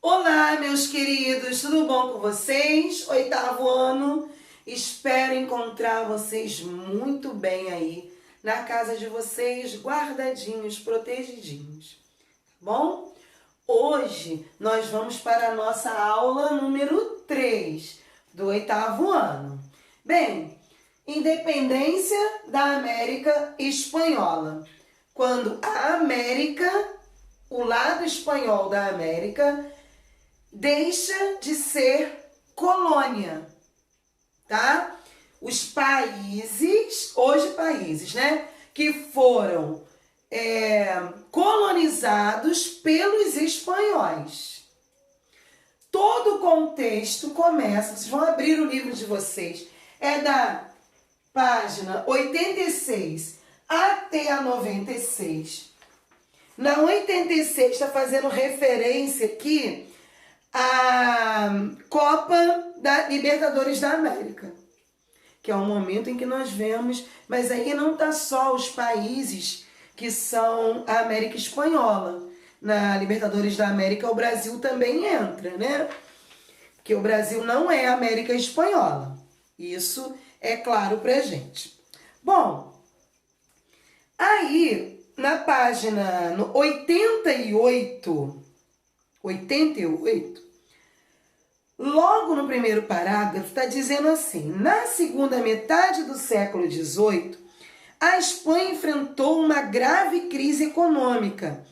Olá, meus queridos, tudo bom com vocês? Oitavo ano, espero encontrar vocês muito bem aí na casa de vocês, guardadinhos, protegidinhos, tá bom? Hoje nós vamos para a nossa aula número 3 do oitavo ano. Bem, independência da América Espanhola. Quando a América, o lado espanhol da América, deixa de ser colônia, tá? Os países, hoje países, né? Que foram colonizados pelos espanhóis. Todo o contexto começa, vocês vão abrir o livro de vocês, é da página 86 até a 96. Na 86 está fazendo referência aqui a Copa da Libertadores da América, que é um momento em que nós vemos, mas aí não está só os países que são a América Espanhola. Na Libertadores da América o Brasil também entra, né? Porque o Brasil não é a América Espanhola. Isso é claro pra gente. Bom, aí na página 88, logo no primeiro parágrafo, está dizendo assim: na segunda metade do século XVIII, a Espanha enfrentou uma grave crise econômica.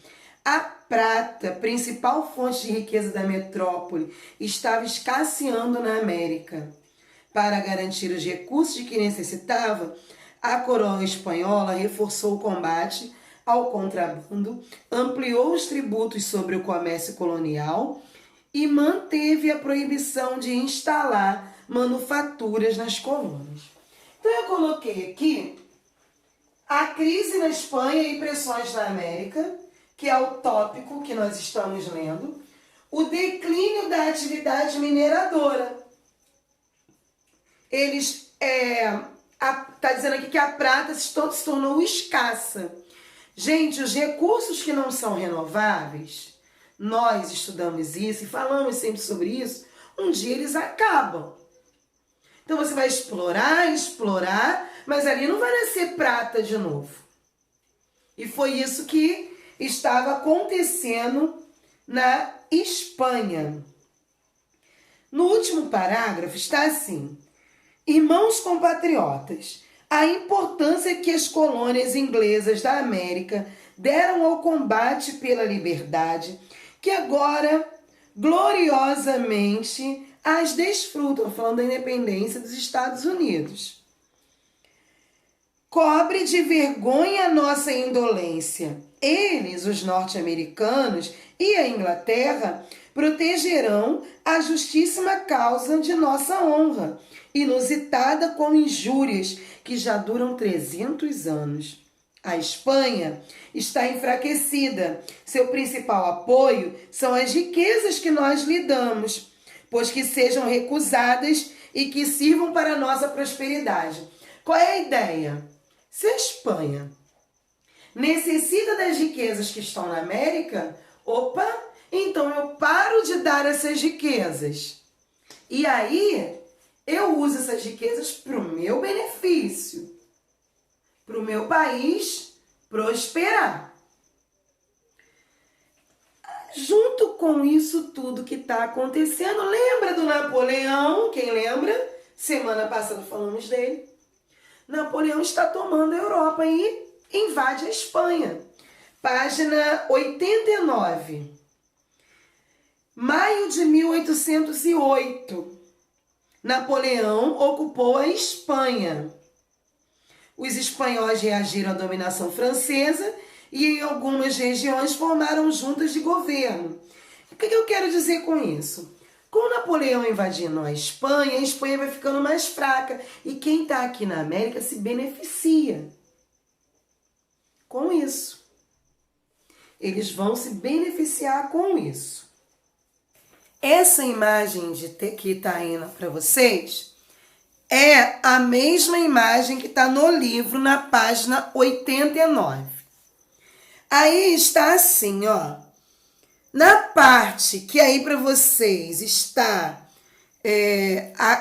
A prata, principal fonte de riqueza da metrópole, estava escasseando na América. Para garantir os recursos de que necessitava, a coroa espanhola reforçou o combate ao contrabando, ampliou os tributos sobre o comércio colonial e manteve a proibição de instalar manufaturas nas colônias. Então eu coloquei aqui a crise na Espanha e pressões na América, que é o tópico que nós estamos lendo, o declínio da atividade mineradora. Está dizendo aqui que a prata se tornou escassa. Gente, os recursos que não são renováveis, nós estudamos isso e falamos sempre sobre isso, um dia eles acabam. Então você vai explorar, mas ali não vai nascer prata de novo. E foi isso que estava acontecendo na Espanha. No último parágrafo está assim: irmãos compatriotas, a importância que as colônias inglesas da América deram ao combate pela liberdade, que agora gloriosamente as desfrutam, falando da independência dos Estados Unidos. Cobre de vergonha a nossa indolência. Eles, os norte-americanos e a Inglaterra, protegerão a justíssima causa de nossa honra, inusitada com injúrias que já duram 300 anos. A Espanha está enfraquecida. Seu principal apoio são as riquezas que nós lhe damos, pois que sejam recusadas e que sirvam para a nossa prosperidade. Qual é a ideia? Se a Espanha necessita das riquezas que estão na América, então eu paro de dar essas riquezas. E aí eu uso essas riquezas para o meu benefício, para o meu país prosperar. Junto com isso tudo que está acontecendo, lembra do Napoleão? Quem lembra? Semana passada falamos dele. Napoleão está tomando a Europa e invade a Espanha. Página 89. Maio de 1808. Napoleão ocupou a Espanha. Os espanhóis reagiram à dominação francesa e em algumas regiões formaram juntas de governo. O que eu quero dizer com isso? Com Napoleão invadindo a Espanha vai ficando mais fraca. E quem está aqui na América se beneficia com isso. Eles vão se beneficiar com isso. Essa imagem que está indo para vocês é a mesma imagem que está no livro, na página 89. Aí está assim, ó. Na parte que aí para vocês está,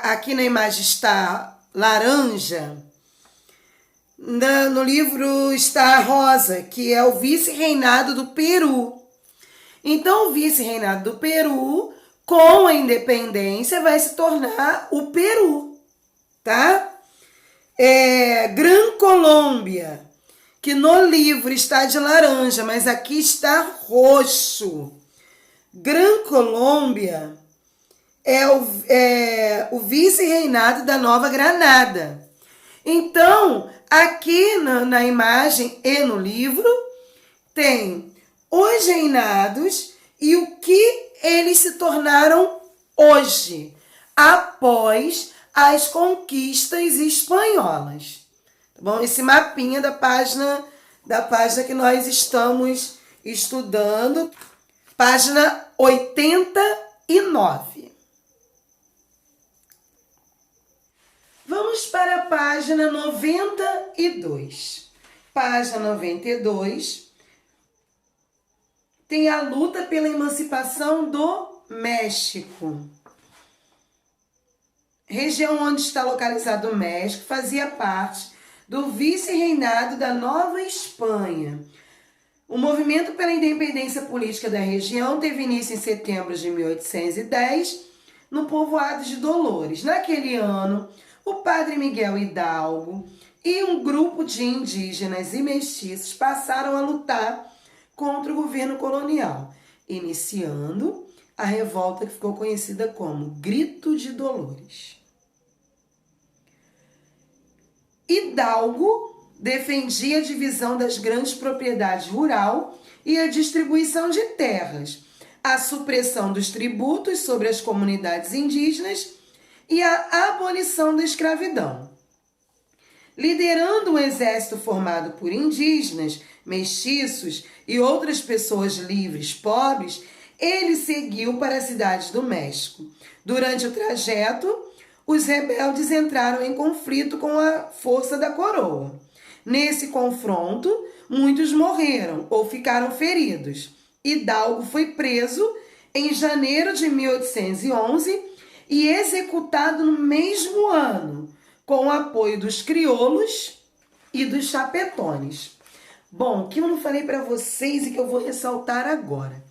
aqui na imagem está laranja, no livro está rosa, que é o vice-reinado do Peru. Então, o vice-reinado do Peru, com a independência, vai se tornar o Peru, tá? Gran Colômbia, que no livro está de laranja, mas aqui está roxo. Gran Colômbia é o vice-reinado da Nova Granada. Então, aqui na imagem e no livro, tem os reinados e o que eles se tornaram hoje, após as conquistas espanholas. Tá bom? Esse mapinha da página que nós estamos estudando, página 89. Vamos para a página 92. Página 92 tem a luta pela emancipação do México. Região onde está localizado o México fazia parte do vice-reinado da Nova Espanha. O movimento pela independência política da região teve início em setembro de 1810, no povoado de Dolores. Naquele ano, o padre Miguel Hidalgo e um grupo de indígenas e mestiços passaram a lutar contra o governo colonial, iniciando a revolta que ficou conhecida como Grito de Dolores. Hidalgo defendia a divisão das grandes propriedades rural e a distribuição de terras, a supressão dos tributos sobre as comunidades indígenas e a abolição da escravidão. Liderando um exército formado por indígenas, mestiços e outras pessoas livres, pobres, ele seguiu para as cidades do México. Durante o trajeto, os rebeldes entraram em conflito com a força da coroa. Nesse confronto, muitos morreram ou ficaram feridos. Hidalgo foi preso em janeiro de 1811 e executado no mesmo ano, com o apoio dos crioulos e dos chapetones. Bom, o que eu não falei para vocês e que eu vou ressaltar agora.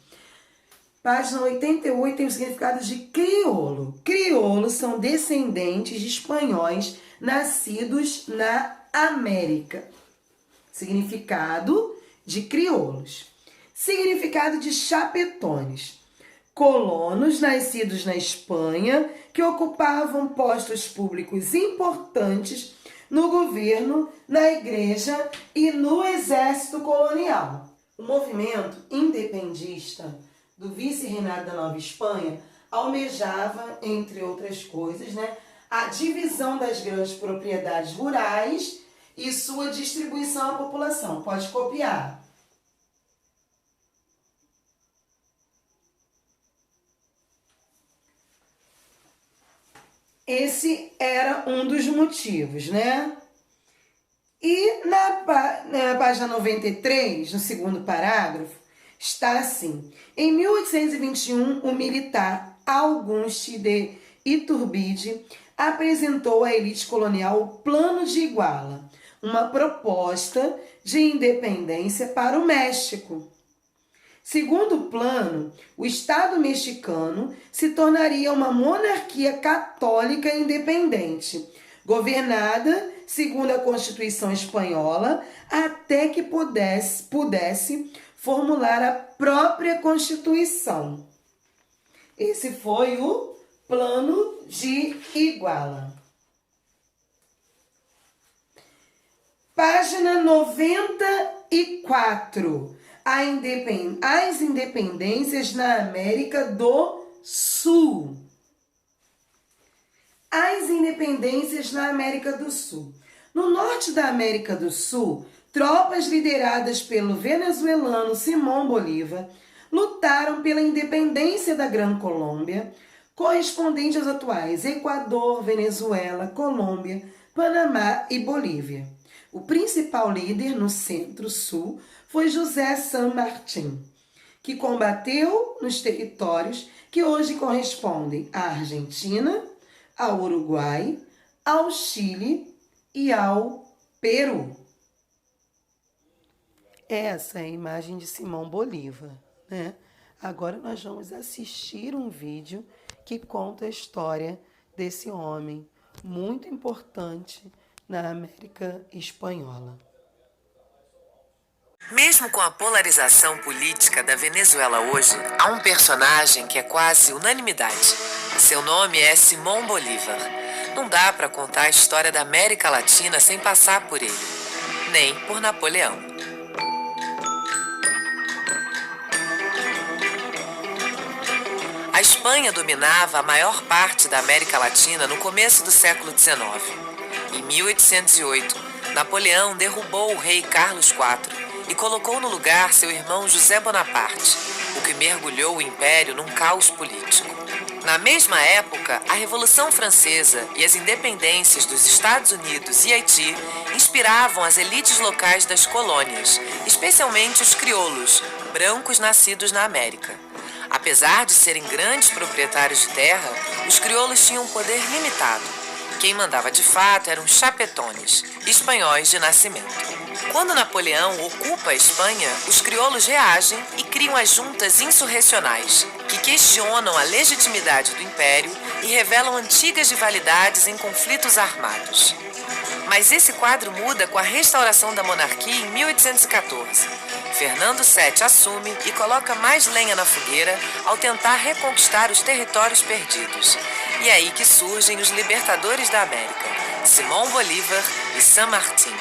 Página 88 tem o significado de crioulo. Crioulos são descendentes de espanhóis nascidos na América. Significado de crioulos. Significado de chapetones. Colonos nascidos na Espanha que ocupavam postos públicos importantes no governo, na igreja e no exército colonial. O movimento independentista do vice-reinado da Nova Espanha almejava, entre outras coisas, a divisão das grandes propriedades rurais e sua distribuição à população. Pode copiar. Esse era um dos motivos, E na página 93, no segundo parágrafo, está assim: em 1821, o militar Auguste de Iturbide apresentou à elite colonial o Plano de Iguala, uma proposta de independência para o México. Segundo o plano, o Estado mexicano se tornaria uma monarquia católica independente, governada segundo a Constituição Espanhola, até que pudesse formular a própria Constituição. Esse foi o Plano de Iguala. Página 94. As independências na América do Sul. As independências na América do Sul. No norte da América do Sul, tropas lideradas pelo venezuelano Simón Bolívar lutaram pela independência da Gran Colômbia, correspondente aos atuais Equador, Venezuela, Colômbia, Panamá e Bolívia. O principal líder no centro-sul foi José San Martín, que combateu nos territórios que hoje correspondem à Argentina, ao Uruguai, ao Chile e ao Peru. Essa é a imagem de Simão Bolívar, né? Agora nós vamos assistir um vídeo que conta a história desse homem muito importante na América Espanhola. Mesmo com a polarização política da Venezuela hoje, há um personagem que é quase unanimidade. Seu nome é Simão Bolívar. Não dá para contar a história da América Latina sem passar por ele, nem por Napoleão. A Espanha dominava a maior parte da América Latina no começo do século XIX. Em 1808, Napoleão derrubou o rei Carlos IV e colocou no lugar seu irmão José Bonaparte, o que mergulhou o império num caos político. Na mesma época, a Revolução Francesa e as independências dos Estados Unidos e Haiti inspiravam as elites locais das colônias, especialmente os crioulos, brancos nascidos na América. Apesar de serem grandes proprietários de terra, os crioulos tinham um poder limitado. Quem mandava de fato eram os chapetones, espanhóis de nascimento. Quando Napoleão ocupa a Espanha, os crioulos reagem e criam as juntas insurrecionais, que questionam a legitimidade do império e revelam antigas rivalidades em conflitos armados. Mas esse quadro muda com a restauração da monarquia em 1814. Fernando VII assume e coloca mais lenha na fogueira ao tentar reconquistar os territórios perdidos. E é aí que surgem os libertadores da América, Simão Bolívar e San Martín.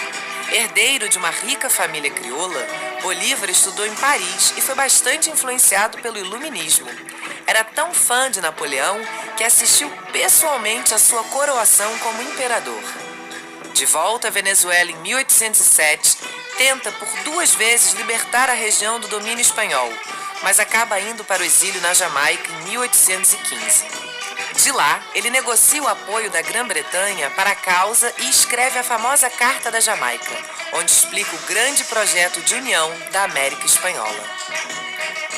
Herdeiro de uma rica família crioula, Bolívar estudou em Paris e foi bastante influenciado pelo iluminismo. Era tão fã de Napoleão que assistiu pessoalmente à sua coroação como imperador. De volta à Venezuela em 1807, tenta por 2 vezes libertar a região do domínio espanhol, mas acaba indo para o exílio na Jamaica em 1815. De lá, ele negocia o apoio da Grã-Bretanha para a causa e escreve a famosa Carta da Jamaica, onde explica o grande projeto de união da América Espanhola.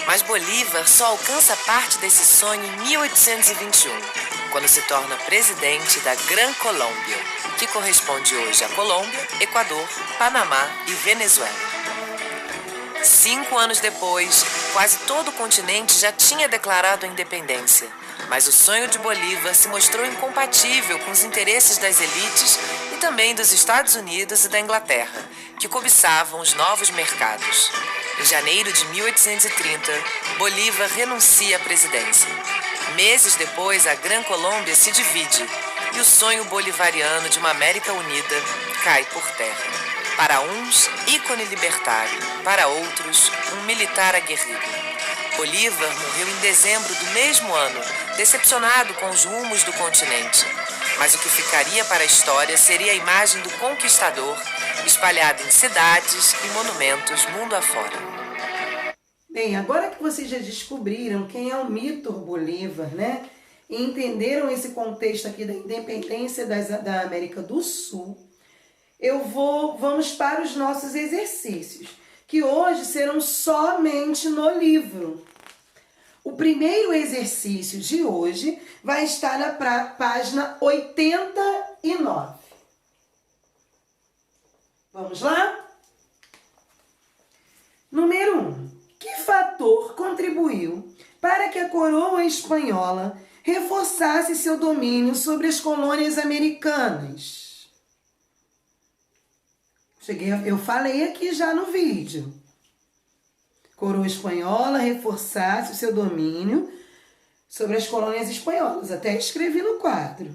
Mas Bolívar só alcança parte desse sonho em 1821, quando se torna presidente da Gran Colômbia, que corresponde hoje a Colômbia, Equador, Panamá e Venezuela. 5 anos depois, quase todo o continente já tinha declarado a independência, mas o sonho de Bolívar se mostrou incompatível com os interesses das elites e também dos Estados Unidos e da Inglaterra, que cobiçavam os novos mercados. Em janeiro de 1830, Bolívar renuncia à presidência. Meses depois, a Gran Colômbia se divide e o sonho bolivariano de uma América Unida cai por terra. Para uns, ícone libertário, para outros, um militar aguerrido. Bolívar morreu em dezembro do mesmo ano, decepcionado com os rumos do continente. Mas o que ficaria para a história seria a imagem do conquistador, espalhada em cidades e monumentos mundo afora. Bem, agora que vocês já descobriram quem é o mito Bolívar, né? E entenderam esse contexto aqui da independência da América do Sul, vamos para os nossos exercícios, que hoje serão somente no livro. O primeiro exercício de hoje vai estar na página 89. Vamos lá? Número 1. Que fator contribuiu para que a coroa espanhola reforçasse seu domínio sobre as colônias americanas? Eu falei aqui já no vídeo. Coroa espanhola reforçasse o seu domínio sobre as colônias espanholas. Até escrevi no quadro.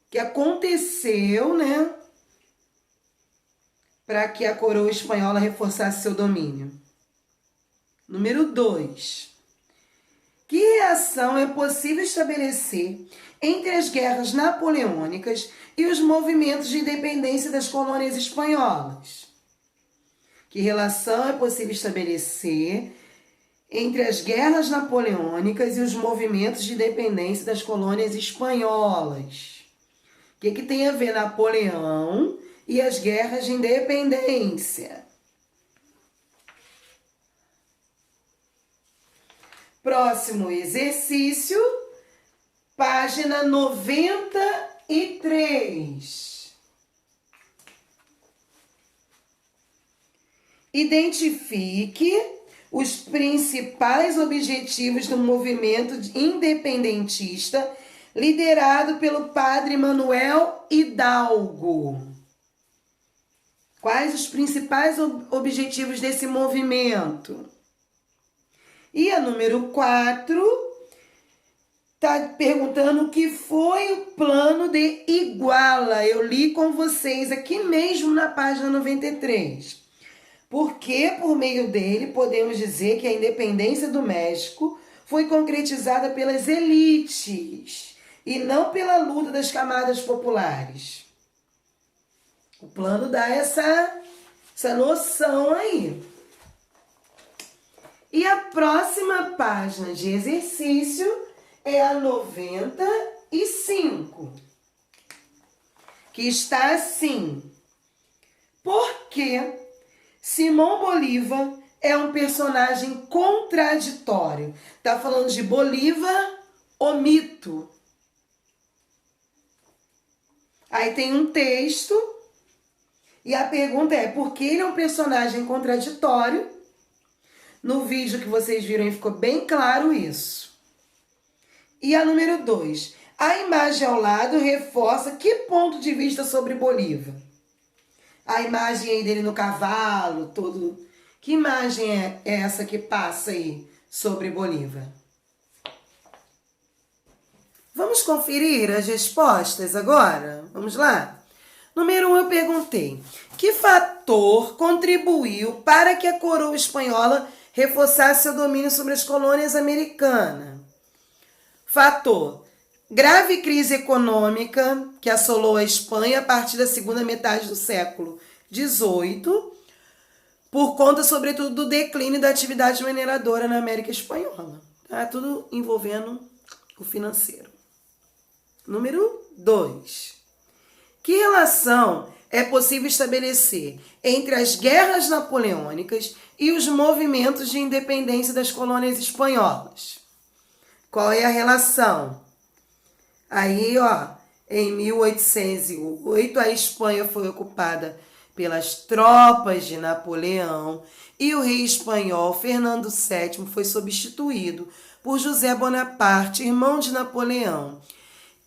Que aconteceu, né? Para que a coroa espanhola reforçasse seu domínio. Número 2. Que reação é possível estabelecer entre as guerras napoleônicas e os movimentos de independência das colônias espanholas? Que relação é possível estabelecer entre as guerras napoleônicas e os movimentos de independência das colônias espanholas? O que tem a ver Napoleão e as guerras de independência? Próximo exercício, página 93. Identifique os principais objetivos do movimento independentista liderado pelo padre Manuel Hidalgo. Quais os principais objetivos desse movimento? E a número 4 está perguntando o que foi o plano de Iguala. Eu li com vocês aqui mesmo na página 93. Porque por meio dele podemos dizer que a independência do México foi concretizada pelas elites e não pela luta das camadas populares. O plano dá essa noção aí. E a próxima página de exercício é a 95, que está assim. Por que Simão Bolívar é um personagem contraditório? Está falando de Bolívar, o mito. Aí tem um texto e a pergunta é: por que ele é um personagem contraditório? No vídeo que vocês viram ficou bem claro isso. E a número 2. A imagem ao lado reforça que ponto de vista sobre Bolívar? A imagem aí dele no cavalo, todo. Que imagem é essa que passa aí sobre Bolívar? Vamos conferir as respostas agora? Vamos lá? Número 1, eu perguntei: que fator contribuiu para que a coroa espanhola reforçasse seu domínio sobre as colônias americanas? Fator: grave crise econômica que assolou a Espanha a partir da segunda metade do século XVIII, por conta, sobretudo, do declínio da atividade mineradora na América Espanhola. Tá? Tudo envolvendo o financeiro. Número 2. Que relação é possível estabelecer entre as guerras napoleônicas e os movimentos de independência das colônias espanholas? Qual é a relação? Aí, em 1808, a Espanha foi ocupada pelas tropas de Napoleão e o rei espanhol Fernando VII foi substituído por José Bonaparte, irmão de Napoleão.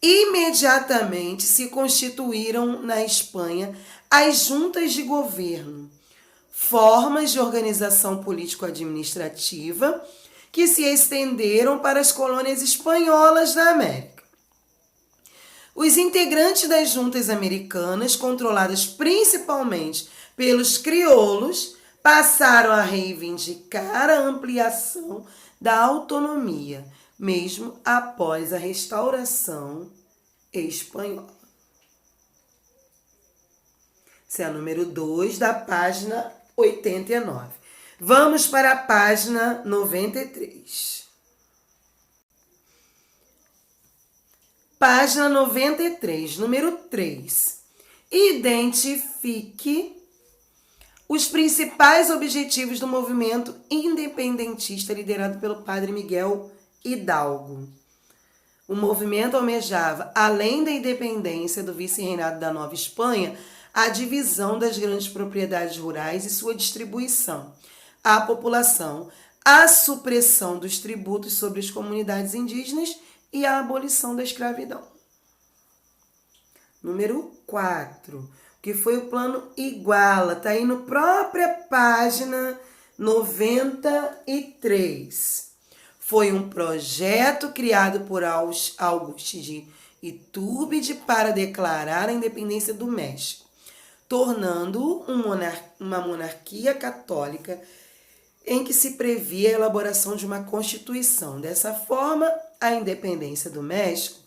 Imediatamente se constituíram na Espanha as juntas de governo, formas de organização político-administrativa que se estenderam para as colônias espanholas da América. Os integrantes das juntas americanas, controladas principalmente pelos crioulos, passaram a reivindicar a ampliação da autonomia, mesmo após a restauração espanhola. Esse é o número 2 da página 89. Vamos para a página 93. Página 93, número 3. Identifique os principais objetivos do movimento independentista liderado pelo padre Miguel Hidalgo. O movimento almejava, além da independência do vice-reinado da Nova Espanha, a divisão das grandes propriedades rurais e sua distribuição à população, a supressão dos tributos sobre as comunidades indígenas e a abolição da escravidão. Número 4, que foi o plano Iguala, está aí na própria página 93. Foi um projeto criado por Auguste de Iturbide para declarar a independência do México, tornando-o uma monarquia católica em que se previa a elaboração de uma constituição. Dessa forma, a independência do México,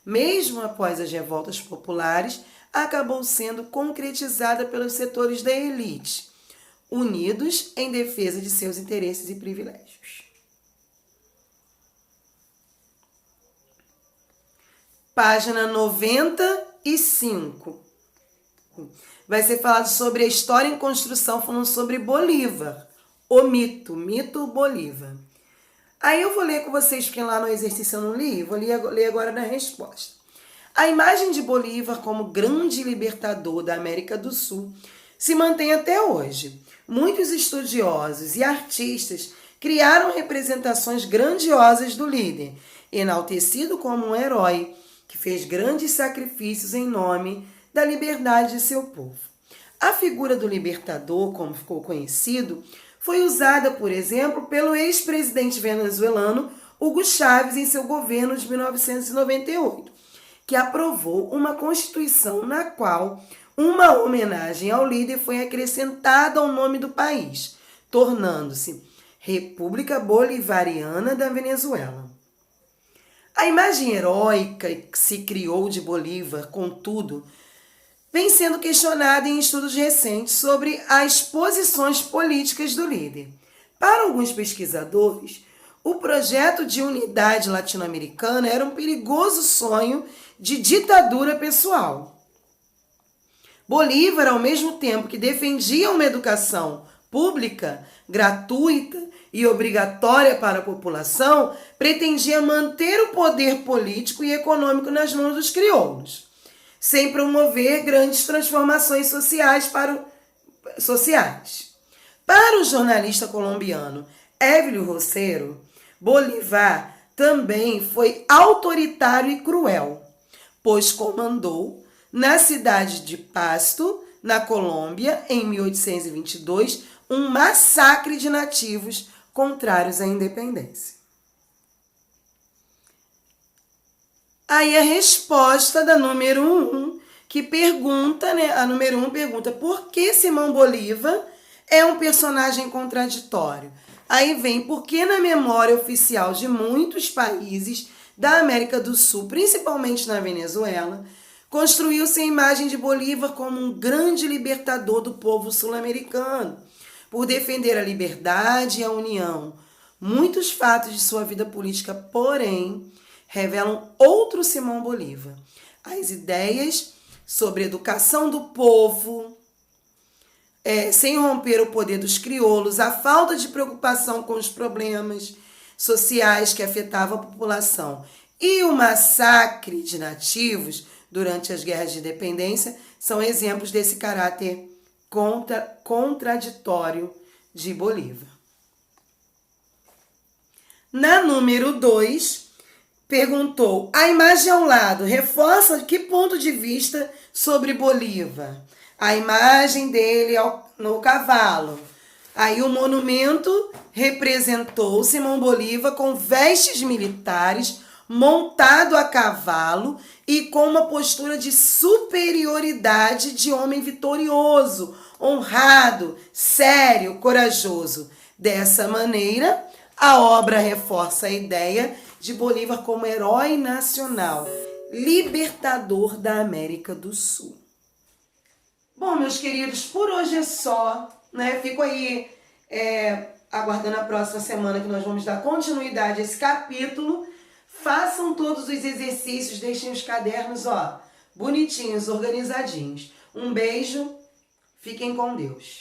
mesmo após as revoltas populares, acabou sendo concretizada pelos setores da elite, unidos em defesa de seus interesses e privilégios. Página 95. Vai ser falado sobre a história em construção, falando sobre Bolívar, o mito Bolívar. Aí eu vou ler com vocês, porque lá no exercício eu não li, vou ler agora na resposta. A imagem de Bolívar como grande libertador da América do Sul se mantém até hoje. Muitos estudiosos e artistas criaram representações grandiosas do líder, enaltecido como um herói que fez grandes sacrifícios em nome da liberdade de seu povo. A figura do libertador, como ficou conhecido, foi usada, por exemplo, pelo ex-presidente venezuelano Hugo Chávez em seu governo de 1998, que aprovou uma constituição na qual uma homenagem ao líder foi acrescentada ao nome do país, tornando-se República Bolivariana da Venezuela. A imagem heróica que se criou de Bolívar, contudo, vem sendo questionada em estudos recentes sobre as posições políticas do líder. Para alguns pesquisadores, o projeto de unidade latino-americana era um perigoso sonho de ditadura pessoal. Bolívar, ao mesmo tempo que defendia uma educação pública, gratuita e obrigatória para a população, pretendia manter o poder político e econômico nas mãos dos crioulos, sem promover grandes transformações sociais. Para o jornalista colombiano Evelio Rosero, Bolívar também foi autoritário e cruel, pois comandou na cidade de Pasto, na Colômbia, em 1822, um massacre de nativos contrários à independência. Aí a resposta da número 1, que pergunta, a número 1 pergunta por que Simão Bolívar é um personagem contraditório? Aí vem porque na memória oficial de muitos países da América do Sul, principalmente na Venezuela, construiu-se a imagem de Bolívar como um grande libertador do povo sul-americano, por defender a liberdade e a união. Muitos fatos de sua vida política, porém, revelam outro Simão Bolívar. As ideias sobre educação do povo, sem romper o poder dos crioulos, a falta de preocupação com os problemas sociais que afetavam a população e o massacre de nativos durante as guerras de independência são exemplos desse caráter contraditório de Bolívar. Na número 2, perguntou, a imagem ao lado reforça que ponto de vista sobre Bolívar? A imagem dele no cavalo. Aí o monumento representou Simão Bolívar com vestes militares, montado a cavalo e com uma postura de superioridade de homem vitorioso, honrado, sério, corajoso. Dessa maneira, a obra reforça a ideia de Bolívar como herói nacional, libertador da América do Sul. Bom, meus queridos, por hoje é só, né? Fico aí aguardando a próxima semana que nós vamos dar continuidade a esse capítulo. Façam todos os exercícios, deixem os cadernos, bonitinhos, organizadinhos. Um beijo, fiquem com Deus.